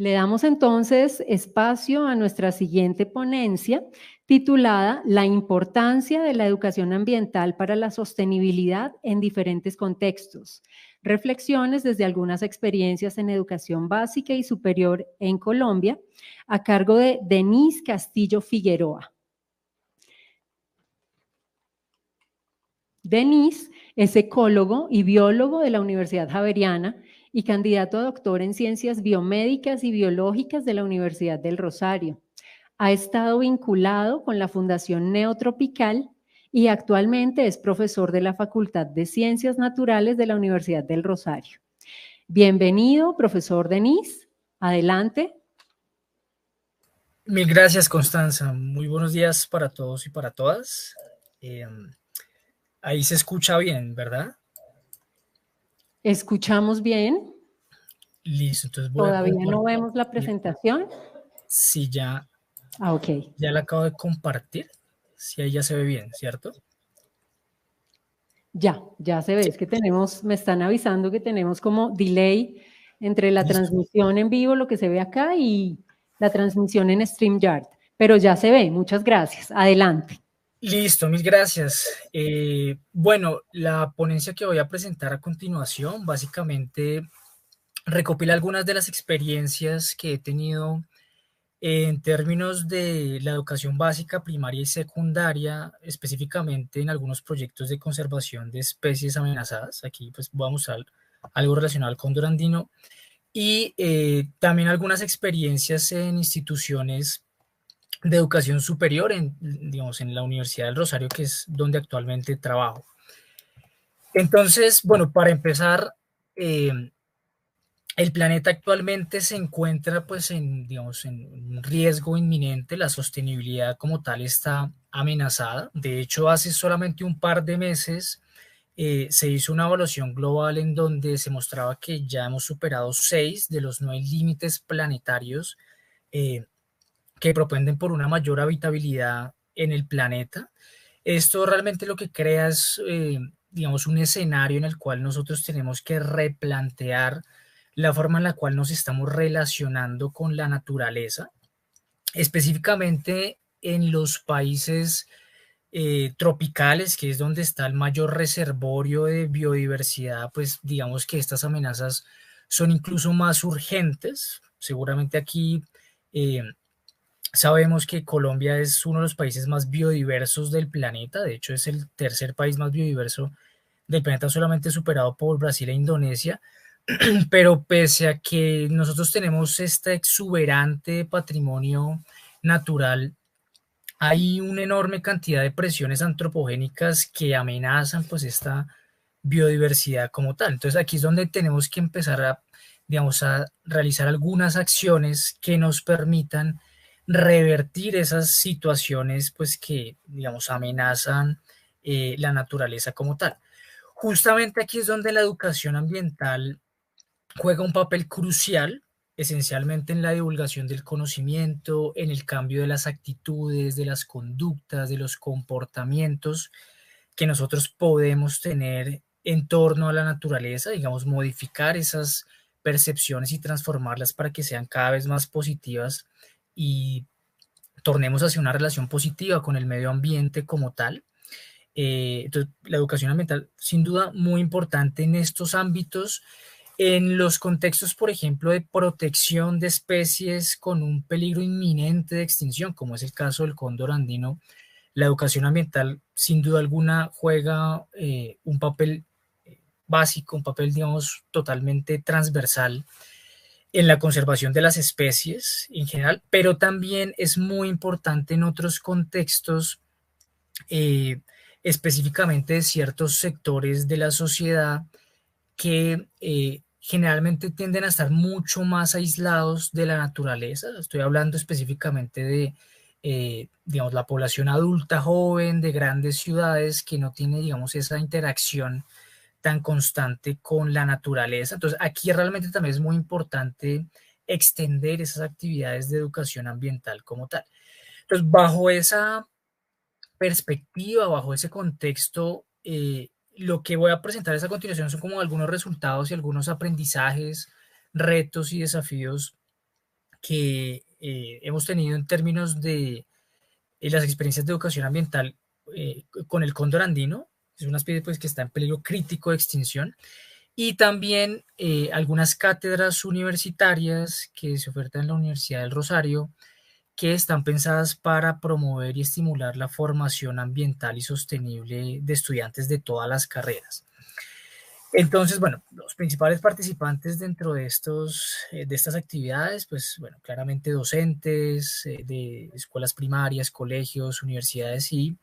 Le damos entonces espacio a nuestra siguiente ponencia titulada La importancia de la educación ambiental para la sostenibilidad en diferentes contextos. Reflexiones desde algunas experiencias en educación básica y superior en Colombia, a cargo de Denise Castillo Figueroa. Denise es ecólogo y biólogo de la Universidad Javeriana y candidato a doctor en Ciencias Biomédicas y Biológicas de la Universidad del Rosario. Ha estado vinculado con la Fundación Neotropical y actualmente es profesor de la Facultad de Ciencias Naturales de la Universidad del Rosario. Bienvenido, profesor Denise. Adelante. Mil gracias, Constanza. Muy buenos días para todos y para todas. Ahí se escucha bien, ¿verdad? ¿Escuchamos bien? Listo, entonces voy a ¿Todavía no compartir. vemos la presentación? Sí, ya Ok. la acabo de compartir. Sí, ahí ya se ve bien, ¿cierto? Ya se ve, es que me están avisando que tenemos como delay entre la Listo. transmisión en vivo, lo que se ve acá, y la transmisión en StreamYard, pero ya se ve, muchas gracias. Adelante. Listo, mil gracias. Bueno, la ponencia que voy a presentar a continuación básicamente recopila algunas de las experiencias que he tenido en términos de la educación básica, primaria y secundaria, específicamente en algunos proyectos de conservación de especies amenazadas. Aquí pues vamos a algo relacionado al cóndor andino y también algunas experiencias en instituciones de educación superior, digamos, en la Universidad del Rosario, que es donde actualmente trabajo. Entonces, bueno, para empezar, el planeta actualmente se encuentra pues digamos, en un riesgo inminente. La sostenibilidad como tal está amenazada. De hecho, hace solamente un par de meses se hizo una evaluación global en donde se mostraba que ya hemos superado 6 de los 9 límites planetarios eh, que propenden por una mayor habitabilidad en el planeta. Esto realmente lo que crea es, digamos, un escenario en el cual nosotros tenemos que replantear la forma en la cual nos estamos relacionando con la naturaleza, específicamente en los países tropicales, que es donde está el mayor reservorio de biodiversidad. Pues digamos que estas amenazas son incluso más urgentes. Seguramente aquí eh, sabemos que Colombia es uno de los países más biodiversos del planeta. De hecho, es el tercer país más biodiverso del planeta, solamente superado por Brasil e Indonesia. Pero pese a que nosotros tenemos este exuberante patrimonio natural, hay una enorme cantidad de presiones antropogénicas que amenazan pues esta biodiversidad como tal. Entonces aquí es donde tenemos que empezar a, digamos, a realizar algunas acciones que nos permitan revertir esas situaciones pues que, digamos, amenazan la naturaleza como tal. Justamente aquí es donde la educación ambiental juega un papel crucial, esencialmente en la divulgación del conocimiento, en el cambio de las actitudes, de las conductas, de los comportamientos que nosotros podemos tener en torno a la naturaleza, digamos, modificar esas percepciones y transformarlas para que sean cada vez más positivas y tornemos hacia una relación positiva con el medio ambiente como tal. Entonces, la educación ambiental, sin duda, muy importante en estos ámbitos. En los contextos, por ejemplo, de protección de especies con un peligro inminente de extinción, como es el caso del cóndor andino, la educación ambiental, sin duda alguna, juega un papel básico, un papel, digamos, totalmente transversal en la conservación de las especies en general, pero también es muy importante en otros contextos, eh, específicamente de ciertos sectores de la sociedad que generalmente tienden a estar mucho más aislados de la naturaleza. Estoy hablando específicamente de, digamos, la población adulta joven de grandes ciudades que no tiene, digamos, esa interacción tan constante con la naturaleza. Entonces, aquí realmente también es muy importante extender esas actividades de educación ambiental como tal. Entonces, bajo esa perspectiva, bajo ese contexto, lo que voy a presentar a continuación son como algunos resultados y algunos aprendizajes, retos y desafíos que hemos tenido en términos de las experiencias de educación ambiental con el cóndor andino. Es una especie pues, que está en peligro crítico de extinción. Y también algunas cátedras universitarias que se ofertan en la Universidad del Rosario, que están pensadas para promover y estimular la formación ambiental y sostenible de estudiantes de todas las carreras. Entonces, bueno, los principales participantes dentro de estas actividades, pues, bueno, claramente docentes de escuelas primarias, colegios, universidades y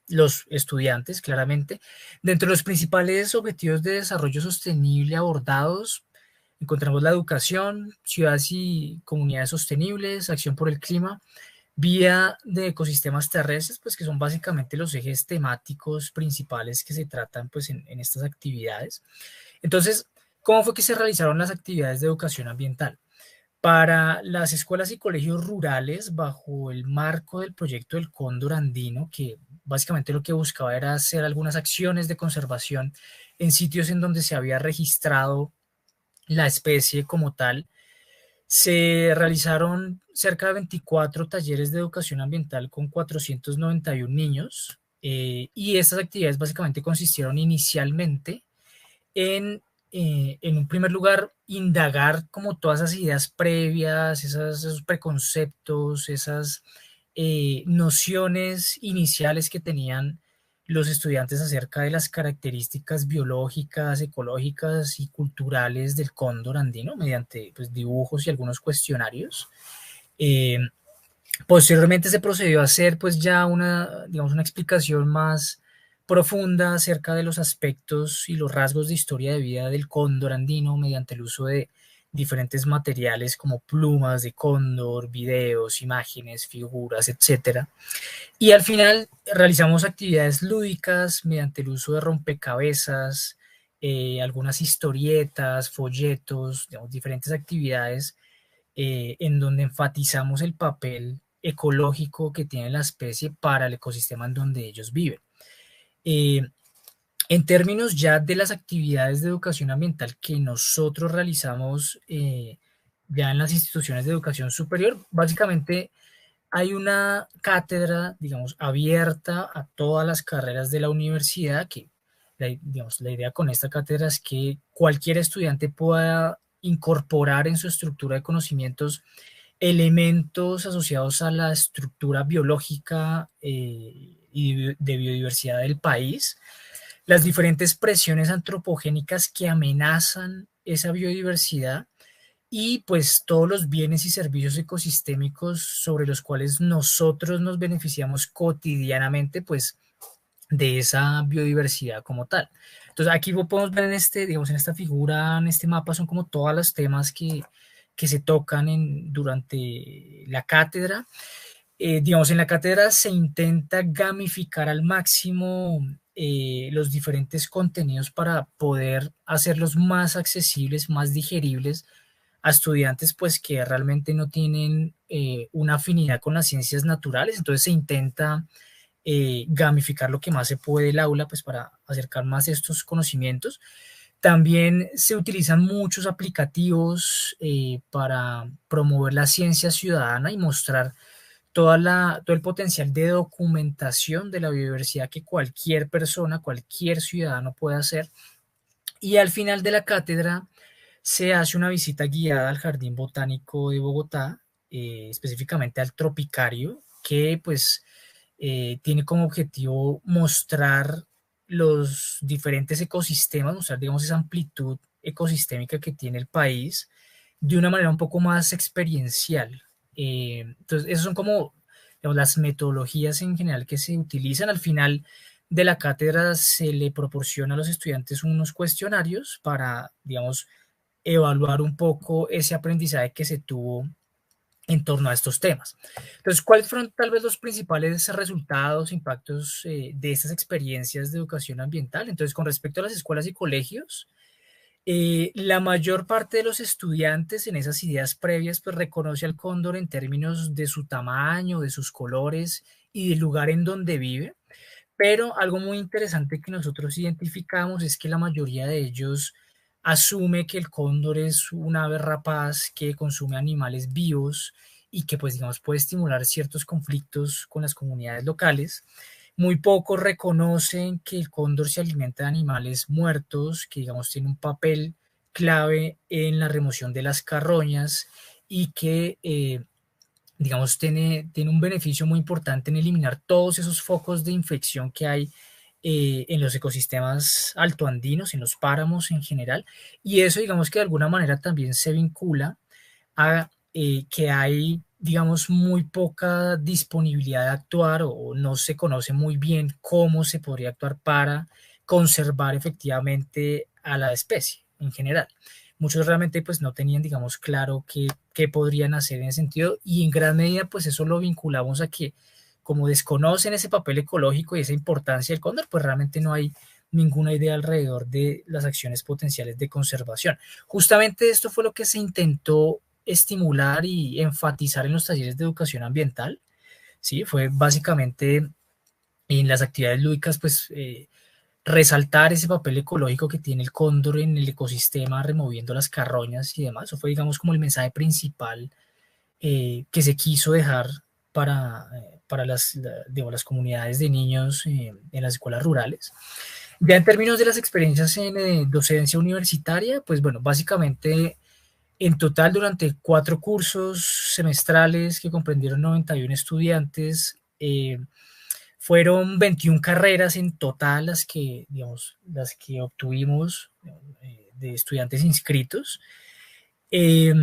los estudiantes, claramente. Dentro de los principales objetivos de desarrollo sostenible abordados, encontramos la educación, ciudades y comunidades sostenibles, acción por el clima, vía de ecosistemas terrestres, pues que son básicamente los ejes temáticos principales que se tratan pues en estas actividades. Entonces, ¿cómo fue que se realizaron las actividades de educación ambiental? Para las escuelas y colegios rurales, bajo el marco del proyecto del Cóndor Andino, que básicamente lo que buscaba era hacer algunas acciones de conservación en sitios en donde se había registrado la especie como tal, se realizaron cerca de 24 talleres de educación ambiental con 491 niños, y estas actividades básicamente consistieron inicialmente en un primer lugar, indagar como todas esas ideas previas, esos preconceptos, esas nociones iniciales que tenían los estudiantes acerca de las características biológicas, ecológicas y culturales del cóndor andino mediante pues, dibujos y algunos cuestionarios. Eh, Posteriormente se procedió a hacer pues ya una, digamos, una explicación más profunda acerca de los aspectos y los rasgos de historia de vida del cóndor andino mediante el uso de diferentes materiales como plumas de cóndor, videos, imágenes, figuras, etcétera. Y al final realizamos actividades lúdicas mediante el uso de rompecabezas, algunas historietas, folletos, digamos, diferentes actividades en donde enfatizamos el papel ecológico que tiene la especie para el ecosistema en donde ellos viven. Eh, en términos ya de las actividades de educación ambiental que nosotros realizamos ya en las instituciones de educación superior, básicamente hay una cátedra, digamos, abierta a todas las carreras de la universidad, que digamos, la idea con esta cátedra es que cualquier estudiante pueda incorporar en su estructura de conocimientos elementos asociados a la estructura biológica y de biodiversidad del país, las diferentes presiones antropogénicas que amenazan esa biodiversidad y pues todos los bienes y servicios ecosistémicos sobre los cuales nosotros nos beneficiamos cotidianamente pues de esa biodiversidad como tal. Entonces aquí podemos ver en digamos, en esta figura, en este mapa, son como todos los temas que se tocan durante la cátedra. Digamos, en la cátedra se intenta gamificar al máximo los diferentes contenidos para poder hacerlos más accesibles, más digeribles a estudiantes pues que realmente no tienen una afinidad con las ciencias naturales. Entonces se intenta gamificar lo que más se puede el aula pues para acercar más estos conocimientos. También se utilizan muchos aplicativos para promover la ciencia ciudadana y mostrar todo el potencial de documentación de la biodiversidad que cualquier persona, cualquier ciudadano puede hacer. Y al final de la cátedra se hace una visita guiada al Jardín Botánico de Bogotá, específicamente al Tropicario, que pues tiene como objetivo mostrar los diferentes ecosistemas, mostrar, digamos, esa amplitud ecosistémica que tiene el país de una manera un poco más experiencial. Entonces, esas son como digamos, las metodologías en general que se utilizan. Al final de la cátedra se le proporciona a los estudiantes unos cuestionarios para, digamos, evaluar un poco ese aprendizaje que se tuvo en torno a estos temas. Entonces, ¿cuáles fueron tal vez los principales resultados, impactos de estas experiencias de educación ambiental? Entonces, con respecto a las escuelas y colegios, la mayor parte de los estudiantes en esas ideas previas pues reconoce al cóndor en términos de su tamaño, de sus colores y del lugar en donde vive, pero algo muy interesante que nosotros identificamos es que la mayoría de ellos asume que el cóndor es un ave rapaz que consume animales vivos y que pues digamos puede estimular ciertos conflictos con las comunidades locales. Muy pocos reconocen que el cóndor se alimenta de animales muertos, que digamos tiene un papel clave en la remoción de las carroñas y que digamos tiene un beneficio muy importante en eliminar todos esos focos de infección que hay en los ecosistemas altoandinos, en los páramos en general, y eso digamos que de alguna manera también se vincula a que hay, digamos, muy poca disponibilidad de actuar o no se conoce muy bien cómo se podría actuar para conservar efectivamente a la especie en general. Muchos realmente pues no tenían, digamos, claro qué podrían hacer en ese sentido y en gran medida pues eso lo vinculamos a que como desconocen ese papel ecológico y esa importancia del cóndor, pues realmente no hay ninguna idea alrededor de las acciones potenciales de conservación. Justamente esto fue lo que se intentó estimular y enfatizar en los talleres de educación ambiental, ¿sí? Fue básicamente en las actividades lúdicas, pues resaltar ese papel ecológico que tiene el cóndor en el ecosistema, removiendo las carroñas y demás. Eso fue, digamos, como el mensaje principal que se quiso dejar para digamos, las comunidades de niños en las escuelas rurales. Ya en términos de las experiencias en docencia universitaria, pues bueno, básicamente en total, durante 4 cursos semestrales que comprendieron 91 estudiantes, fueron 21 carreras en total digamos, las que obtuvimos de estudiantes inscritos. Eh,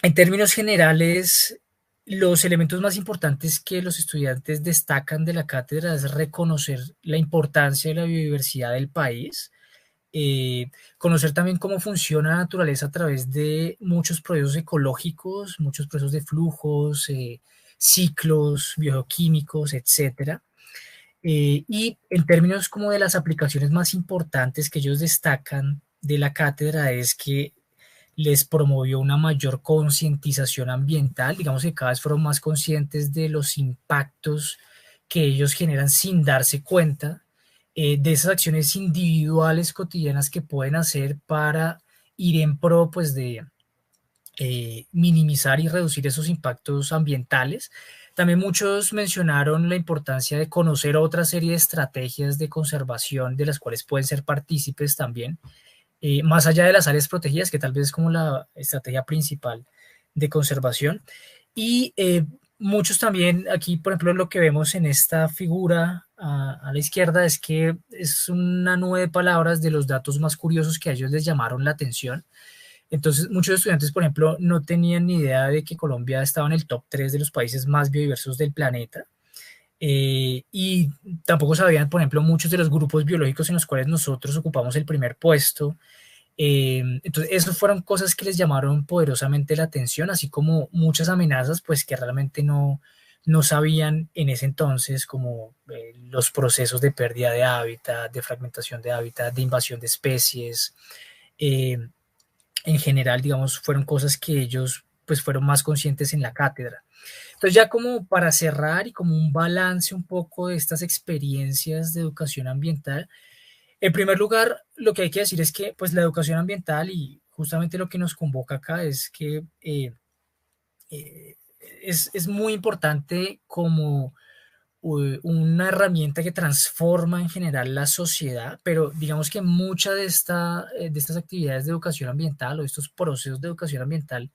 en términos generales, los elementos más importantes que los estudiantes destacan de la cátedra es reconocer la importancia de la biodiversidad del país, conocer también cómo funciona la naturaleza a través de muchos procesos ecológicos, muchos procesos de flujos, ciclos bioquímicos, etcétera. Y en términos como de las aplicaciones más importantes que ellos destacan de la cátedra es que les promovió una mayor concientización ambiental, digamos que cada vez fueron más conscientes de los impactos que ellos generan sin darse cuenta, de esas acciones individuales cotidianas que pueden hacer para ir en pro pues de minimizar y reducir esos impactos ambientales. También muchos mencionaron la importancia de conocer otra serie de estrategias de conservación de las cuales pueden ser partícipes también, más allá de las áreas protegidas, que tal vez es como la estrategia principal de conservación. Y muchos también, aquí por ejemplo lo que vemos en esta figura a la izquierda es que es una nube de palabras de los datos más curiosos que a ellos les llamaron la atención. Entonces, muchos estudiantes, por ejemplo, no tenían ni idea de que Colombia estaba en el top 3 de los países más biodiversos del planeta. Y tampoco sabían, por ejemplo, muchos de los grupos biológicos en los cuales nosotros ocupamos el primer puesto. Entonces, esas fueron cosas que les llamaron poderosamente la atención, así como muchas amenazas, pues que realmente no sabían en ese entonces, como los procesos de pérdida de hábitat, de fragmentación de hábitat, de invasión de especies. Eh, en general, digamos, fueron cosas que ellos pues fueron más conscientes en la cátedra. Entonces ya como para cerrar y como un balance un poco de estas experiencias de educación ambiental, en primer lugar, lo que hay que decir es que pues la educación ambiental y justamente lo que nos convoca acá es que eh, es muy importante como una herramienta que transforma en general la sociedad, pero digamos que muchas de estas actividades de educación ambiental o estos procesos de educación ambiental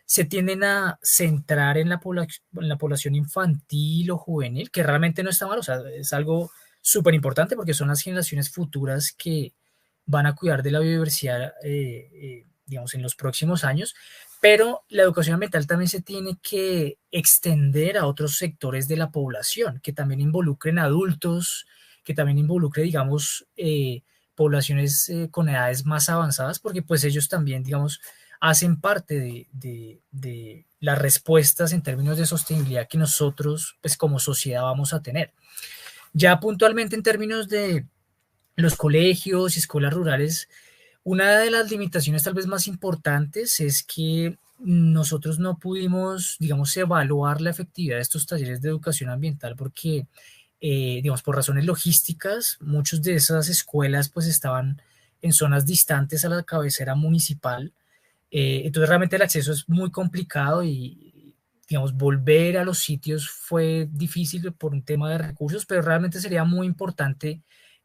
se tienden a centrar en la población infantil o juvenil, que realmente no está mal, o sea, es algo súper importante porque son las generaciones futuras que van a cuidar de la biodiversidad, digamos, en los próximos años, pero la educación ambiental también se tiene que extender a otros sectores de la población, que también involucren adultos, que también involucre, digamos, poblaciones con edades más avanzadas, porque pues ellos también, digamos, hacen parte de las respuestas en términos de sostenibilidad que nosotros, pues como sociedad, vamos a tener. Ya puntualmente en términos de los colegios y escuelas rurales, una de las limitaciones tal vez más importantes es que nosotros no pudimos, digamos, evaluar la efectividad de estos talleres de educación ambiental porque, digamos, por razones logísticas, muchas de esas escuelas pues estaban en zonas distantes a la cabecera municipal. Entonces realmente el acceso es muy complicado y, digamos, volver a los sitios fue difícil por un tema de recursos, pero realmente sería muy importante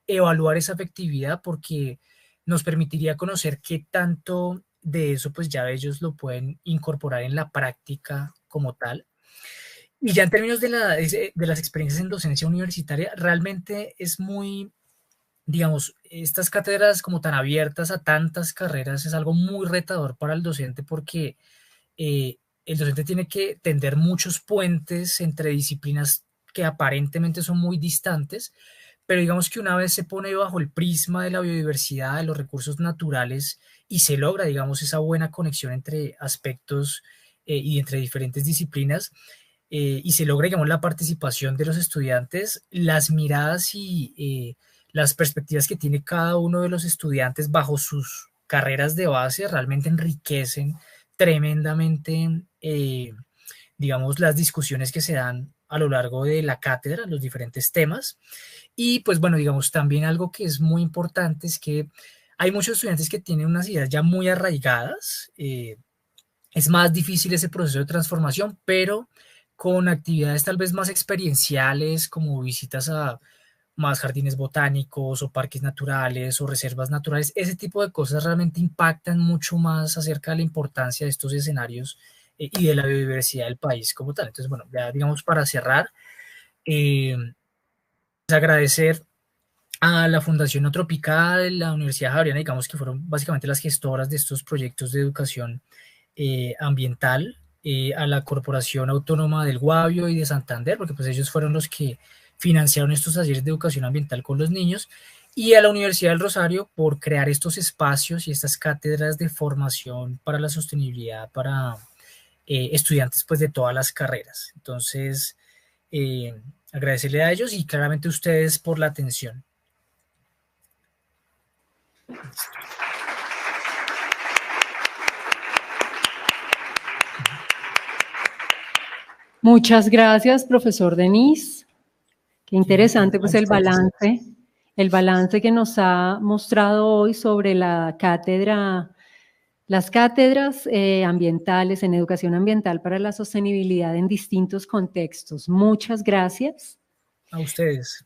evaluar esa efectividad porque nos permitiría conocer qué tanto de eso pues ya ellos lo pueden incorporar en la práctica como tal. Y ya en términos de las experiencias en docencia universitaria, realmente es muy, digamos, estas cátedras como tan abiertas a tantas carreras es algo muy retador para el docente porque eh, el docente tiene que tender muchos puentes entre disciplinas que aparentemente son muy distantes, pero digamos que una vez se pone bajo el prisma de la biodiversidad, de los recursos naturales y se logra, digamos, esa buena conexión entre aspectos y entre diferentes disciplinas, y se logra, digamos, la participación de los estudiantes, las miradas y las perspectivas que tiene cada uno de los estudiantes bajo sus carreras de base realmente enriquecen tremendamente, digamos, las discusiones que se dan a lo largo de la cátedra, los diferentes temas. Y pues bueno, digamos, también algo que es muy importante es que hay muchos estudiantes que tienen unas ideas ya muy arraigadas. Es más difícil ese proceso de transformación, pero con actividades tal vez más experienciales, como visitas a más jardines botánicos o parques naturales o reservas naturales, ese tipo de cosas realmente impactan mucho más acerca de la importancia de estos escenarios y de la biodiversidad del país como tal. Entonces, bueno, ya digamos para cerrar, eh, agradecer a la Fundación No Tropical, la Universidad Javeriana, digamos que fueron básicamente las gestoras de estos proyectos de educación ambiental, a la Corporación Autónoma del Guavio y de Santander, porque pues ellos fueron los que financiaron estos talleres de educación ambiental con los niños, y a la Universidad del Rosario por crear estos espacios y estas cátedras de formación para la sostenibilidad para estudiantes pues de todas las carreras. Entonces, eh, agradecerle a ellos y claramente a ustedes por la atención. Muchas gracias, profesor Denis. Qué Sí, interesante, a pues ustedes. el balance que nos ha mostrado hoy sobre la cátedra, las cátedras ambientales en educación ambiental para la sostenibilidad en distintos contextos. Muchas gracias. A ustedes.